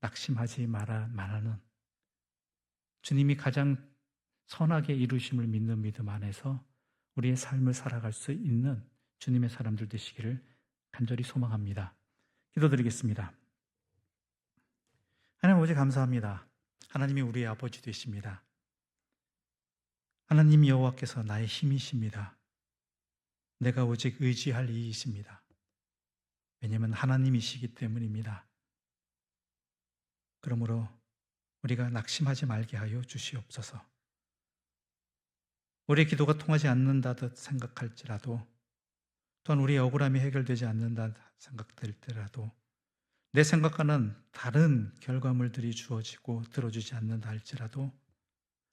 낙심하지 말라는 주님이 가장 선하게 이루심을 믿는 믿음 안에서 우리의 삶을 살아갈 수 있는 주님의 사람들 되시기를 간절히 소망합니다. 기도드리겠습니다. 하나님 아버지 감사합니다. 하나님이 우리의 아버지 되십니다. 하나님 여호와께서 나의 힘이십니다. 내가 오직 의지할 이이십니다. 왜냐하면 하나님이시기 때문입니다. 그러므로 우리가 낙심하지 말게 하여 주시옵소서. 우리의 기도가 통하지 않는다듯 생각할지라도, 또한 우리의 억울함이 해결되지 않는다 생각될지라도, 내 생각과는 다른 결과물들이 주어지고 들어주지 않는다 할지라도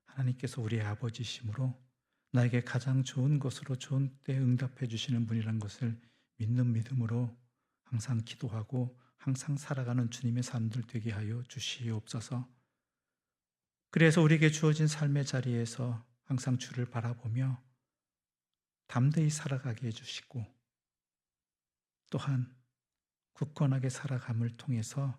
하나님께서 우리의 아버지심으로 나에게 가장 좋은 것으로 좋은 때에 응답해 주시는 분이라는 것을 믿는 믿음으로 항상 기도하고 항상 살아가는 주님의 삶들 되게 하여 주시옵소서. 그래서 우리에게 주어진 삶의 자리에서 항상 주를 바라보며 담대히 살아가게 해주시고, 또한 굳건하게 살아감을 통해서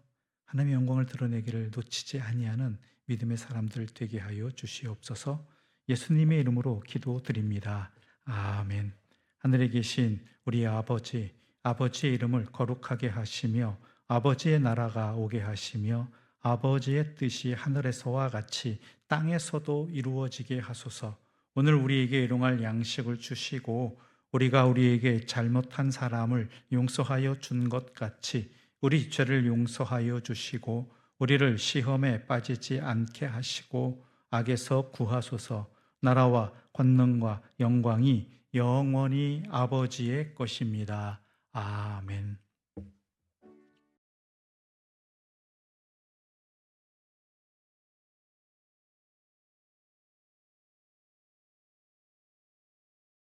하나님의 영광을 드러내기를 놓치지 아니하는 믿음의 사람들 되게 하여 주시옵소서. 예수님의 이름으로 기도드립니다. 아멘. 하늘에 계신 우리 아버지, 아버지의 이름을 거룩하게 하시며 아버지의 나라가 오게 하시며 아버지의 뜻이 하늘에서와 같이 땅에서도 이루어지게 하소서. 오늘 우리에게 일용할 양식을 주시고 우리가 우리에게 잘못한 사람을 용서하여 준 것 같이 우리 죄를 용서하여 주시고 우리를 시험에 빠지지 않게 하시고 악에서 구하소서. 나라와 권능과 영광이 영원히 아버지의 것입니다. 아멘.